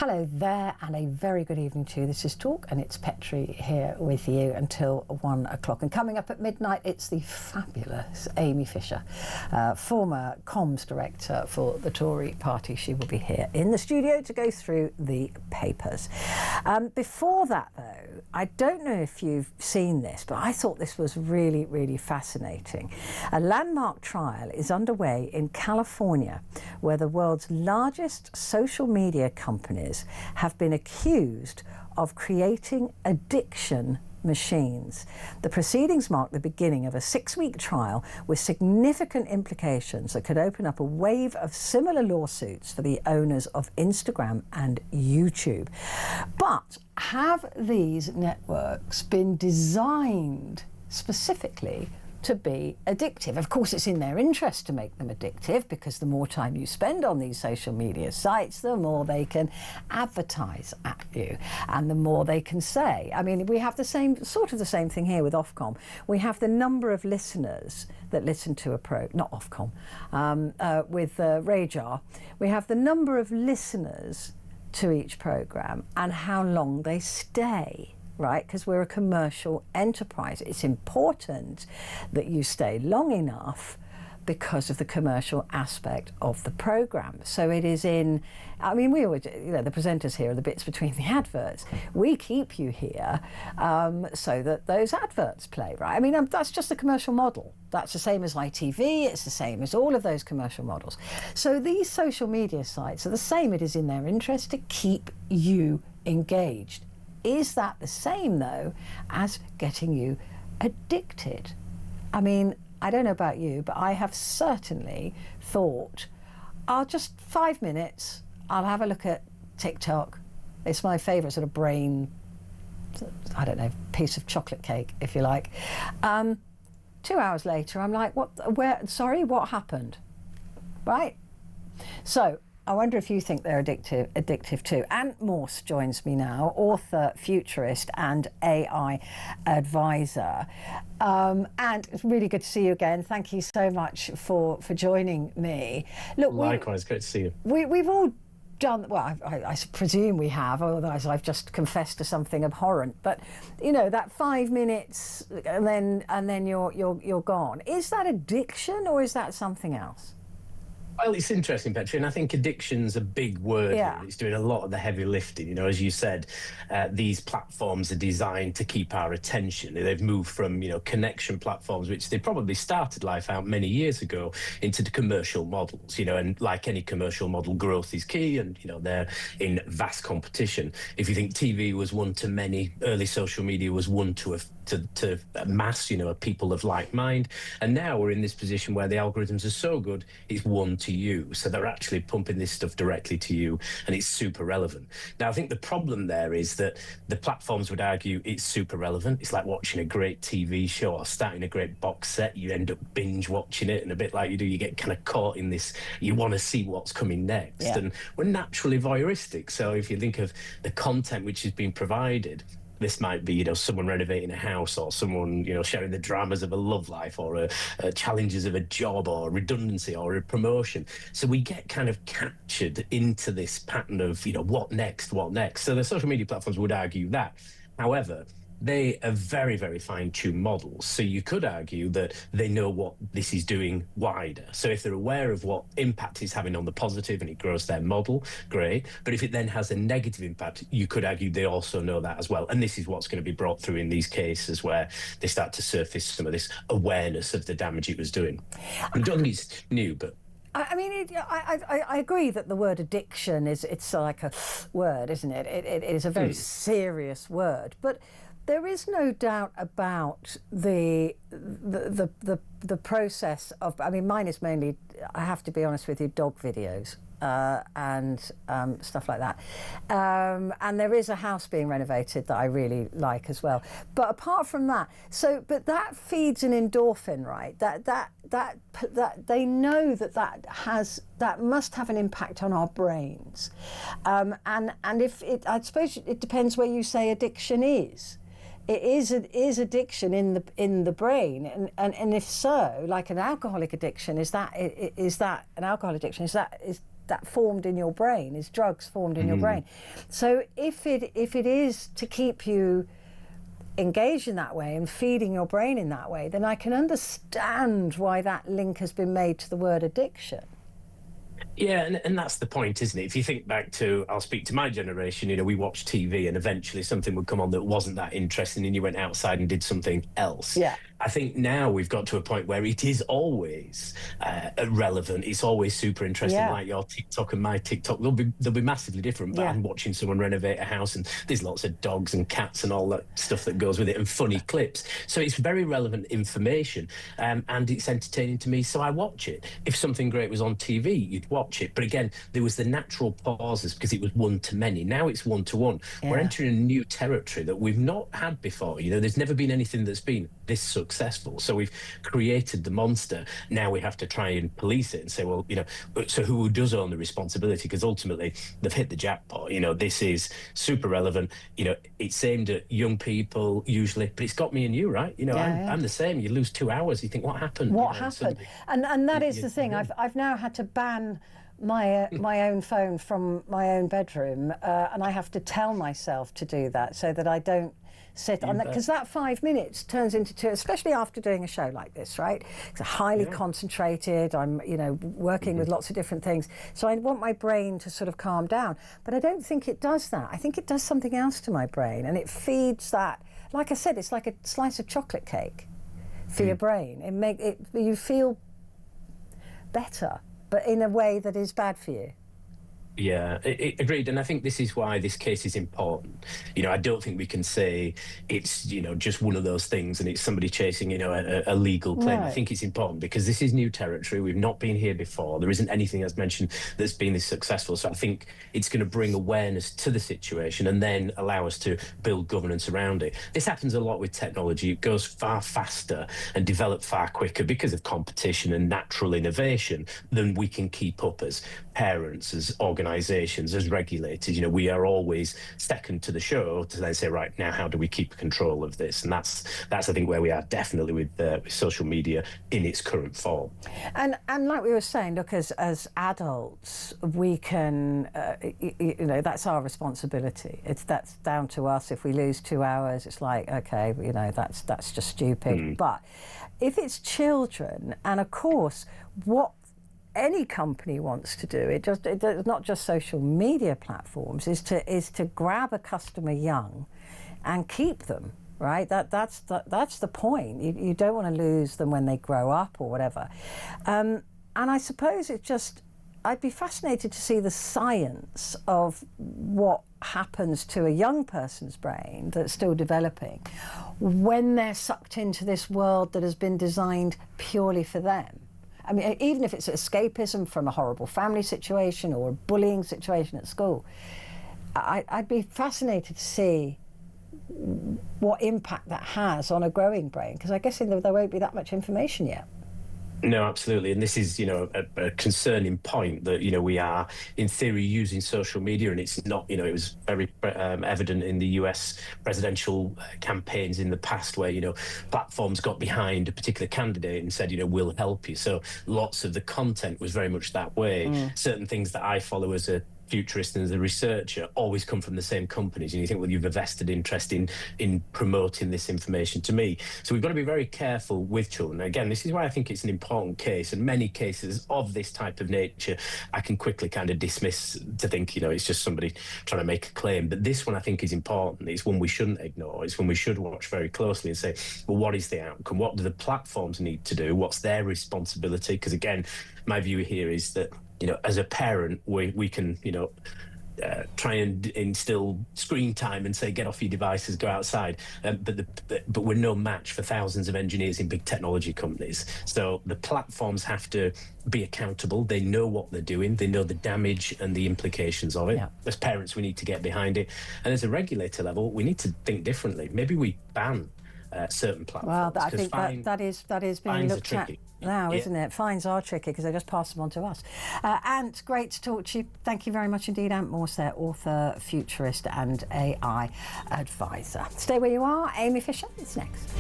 Hello there, and a very good evening to you. This is Talk, and it's Petrie here with you until 1 o'clock. And coming up at midnight, it's the fabulous Amy Fisher, former comms director for the Tory party. She will be here in the studio to go through the papers. Before that, though, I don't know if you've seen this, but I thought this was really, really fascinating. A landmark trial is underway in California, where the world's largest social media companies have been accused of creating addiction machines. The proceedings mark the beginning of a 6-week trial with significant implications that could open up a wave of similar lawsuits for the owners of Instagram and YouTube. But have these networks been designed specifically to be addictive? Of course, it's in their interest to make them addictive, because the more time you spend on these social media sites, the more they can advertise at you and the more they can say. I mean, we have the same thing here with Ofcom. We have the number of listeners that listen to a not Ofcom, with Radar. We have the number of listeners to each programme and how long they stay. Right, because we're a commercial enterprise. It's important that you stay long enough because of the commercial aspect of the programme. So it is in, I mean, we always, the presenters here are the bits between the adverts. We keep you here so that those adverts play, right? I mean, that's just the commercial model. That's the same as ITV, it's the same as all of those commercial models. So these social media sites are the same. It is in their interest to keep you engaged. Is that the same, though, as getting you addicted? I mean, I don't know about you, but I have certainly thought, I'll just 5 minutes, I'll have a look at TikTok. It's my favourite sort of brain, I don't know, piece of chocolate cake, if you like. 2 hours later, I'm like, what happened? Right? So, I wonder if you think they're addictive too. Ant Morse joins me now, author, futurist and AI advisor. And it's really good to see you again. Thank you so much for joining me. Look, likewise, great to see you. We've all done, well, I presume we have, otherwise I've just confessed to something abhorrent. But you know, that 5 minutes and then you're gone. Is that addiction or is that something else? Well, it's interesting, Petrie, and I think addiction's a big word. Yeah. Here. It's doing a lot of the heavy lifting. You know, as you said, these platforms are designed to keep our attention. They've moved from, connection platforms, which they probably started life out many years ago, into the commercial models, and like any commercial model, growth is key, and, they're in vast competition. If you think TV was one to many, early social media was one to a mass, a people of like mind. And now we're in this position where the algorithms are so good, it's one to you. So they're actually pumping this stuff directly to you, and it's super relevant. Now, I think the problem there is that the platforms would argue it's super relevant. It's like watching a great TV show or starting a great box set. You end up binge watching it, and a bit like you do, you get kind of caught in this, you want to see what's coming next. Yeah. And we're naturally voyeuristic. So if you think of the content which is being provided, this might be, someone renovating a house, or someone, sharing the dramas of a love life, or challenges of a job, or redundancy, or a promotion. So we get kind of captured into this pattern of, what next? So the social media platforms would argue that. However, they are very, very fine-tuned models. So you could argue that they know what this is doing wider. So if they're aware of what impact it's having on the positive and it grows their model, great. But if it then has a negative impact, you could argue they also know that as well. And this is what's going to be brought through in these cases where they start to surface some of this awareness of the damage it was doing. I don't think it's new, but I mean, I agree that the word addiction it's like a word, isn't it? It is a very serious word, but there is no doubt about the process of. I mean, mine is mainly, I have to be honest with you, dog videos. And stuff like that. And there is a house being renovated that I really like as well. But apart from that, but that feeds an endorphin, right? That they know that must have an impact on our brains. And if I suppose it depends where you say addiction is. It is addiction in the brain, and if so, like an alcoholic addiction, is that an alcohol addiction? Is that formed in your brain, is drugs formed in your brain. So if it is to keep you engaged in that way and feeding your brain in that way, then I can understand why that link has been made to the word addiction. Yeah, and that's the point, isn't it? If you think back to, I'll speak to my generation, we watched TV and eventually something would come on that wasn't that interesting and you went outside and did something else. Yeah. I think now we've got to a point where it is always relevant. It's always super interesting, like your TikTok and my TikTok. They'll be massively different, but I'm watching someone renovate a house and there's lots of dogs and cats and all that stuff that goes with it and funny clips. So it's very relevant information and it's entertaining to me, so I watch it. If something great was on TV, you'd watch it. But again, there was the natural pauses because it was one-to-many. Now it's one-to-one. We're entering a new territory that we've not had before. There's never been anything that's been this successful. So we've created the monster. Now we have to try and police it and say, well, so who does own the responsibility? Because ultimately they've hit the jackpot. This is super relevant. It's aimed at young people usually, but it's got me and you, right? I'm the same. You lose 2 hours, you think, what happened? What happened? And that is the thing. I've now had to ban my own phone from my own bedroom, and I have to tell myself to do that so that I don't sit on that, because that 5 minutes turns into 2, especially after doing a show like this, right? It's highly concentrated. I'm, working with lots of different things. So I want my brain to sort of calm down. But I don't think it does that. I think it does something else to my brain, and it feeds that. Like I said, it's like a slice of chocolate cake for your brain. You feel better, but in a way that is bad for you. Yeah, agreed. And I think this is why this case is important. I don't think we can say it's, just one of those things and it's somebody chasing, a legal claim. Right. I think it's important because this is new territory. We've not been here before. There isn't anything, as mentioned, that's been this successful. So I think it's going to bring awareness to the situation and then allow us to build governance around it. This happens a lot with technology. It goes far faster and develop far quicker because of competition and natural innovation than we can keep up as parents, as organisations, as regulators. We are always second to the show to then say, right, now how do we keep control of this? And that's I think where we are definitely with social media in its current form. And like we were saying, look, as adults, we can, that's our responsibility. That's down to us. If we lose 2 hours, it's like, okay, that's just stupid. But if it's children, and of course, what any company wants to do, it's not just social media platforms, is to grab a customer young and keep them, right? That's the point. You don't want to lose them when they grow up or whatever. And I suppose I'd be fascinated to see the science of what happens to a young person's brain that's still developing when they're sucked into this world that has been designed purely for them. I mean, even if it's escapism from a horrible family situation or a bullying situation at school, I'd be fascinated to see what impact that has on a growing brain, because I guess there won't be that much information yet. No, absolutely. And this is, a concerning point that, we are, in theory, using social media. And it's not, it was very evident in the US presidential campaigns in the past where, platforms got behind a particular candidate and said, we'll help you. So lots of the content was very much that way. Certain things that I follow as a futurist and as a researcher always come from the same companies, and you think, well, you've a vested interest in promoting this information to me. So we've got to be very careful with children. Again, this is why I think it's an important case, and many cases of this type of nature I can quickly kind of dismiss to think, it's just somebody trying to make a claim. But this one I think is important. It's one we shouldn't ignore. It's one we should watch very closely and say, well, what is the outcome? What do the platforms need to do? What's their responsibility? Because again, my view here is that as a parent, we can, try and instill screen time and say, get off your devices, go outside. But we're no match for thousands of engineers in big technology companies. So the platforms have to be accountable. They know what they're doing. They know the damage and the implications of it. Yeah. As parents, we need to get behind it. And as a regulator level, we need to think differently. Maybe we ban certain platforms. Well, I think that is being looked at now, isn't it? Fines are tricky because they just pass them on to us. Ant, great to talk to you. Thank you very much indeed. Ant Morse there, author, futurist and AI advisor. Stay where you are. Amy Fisher is next.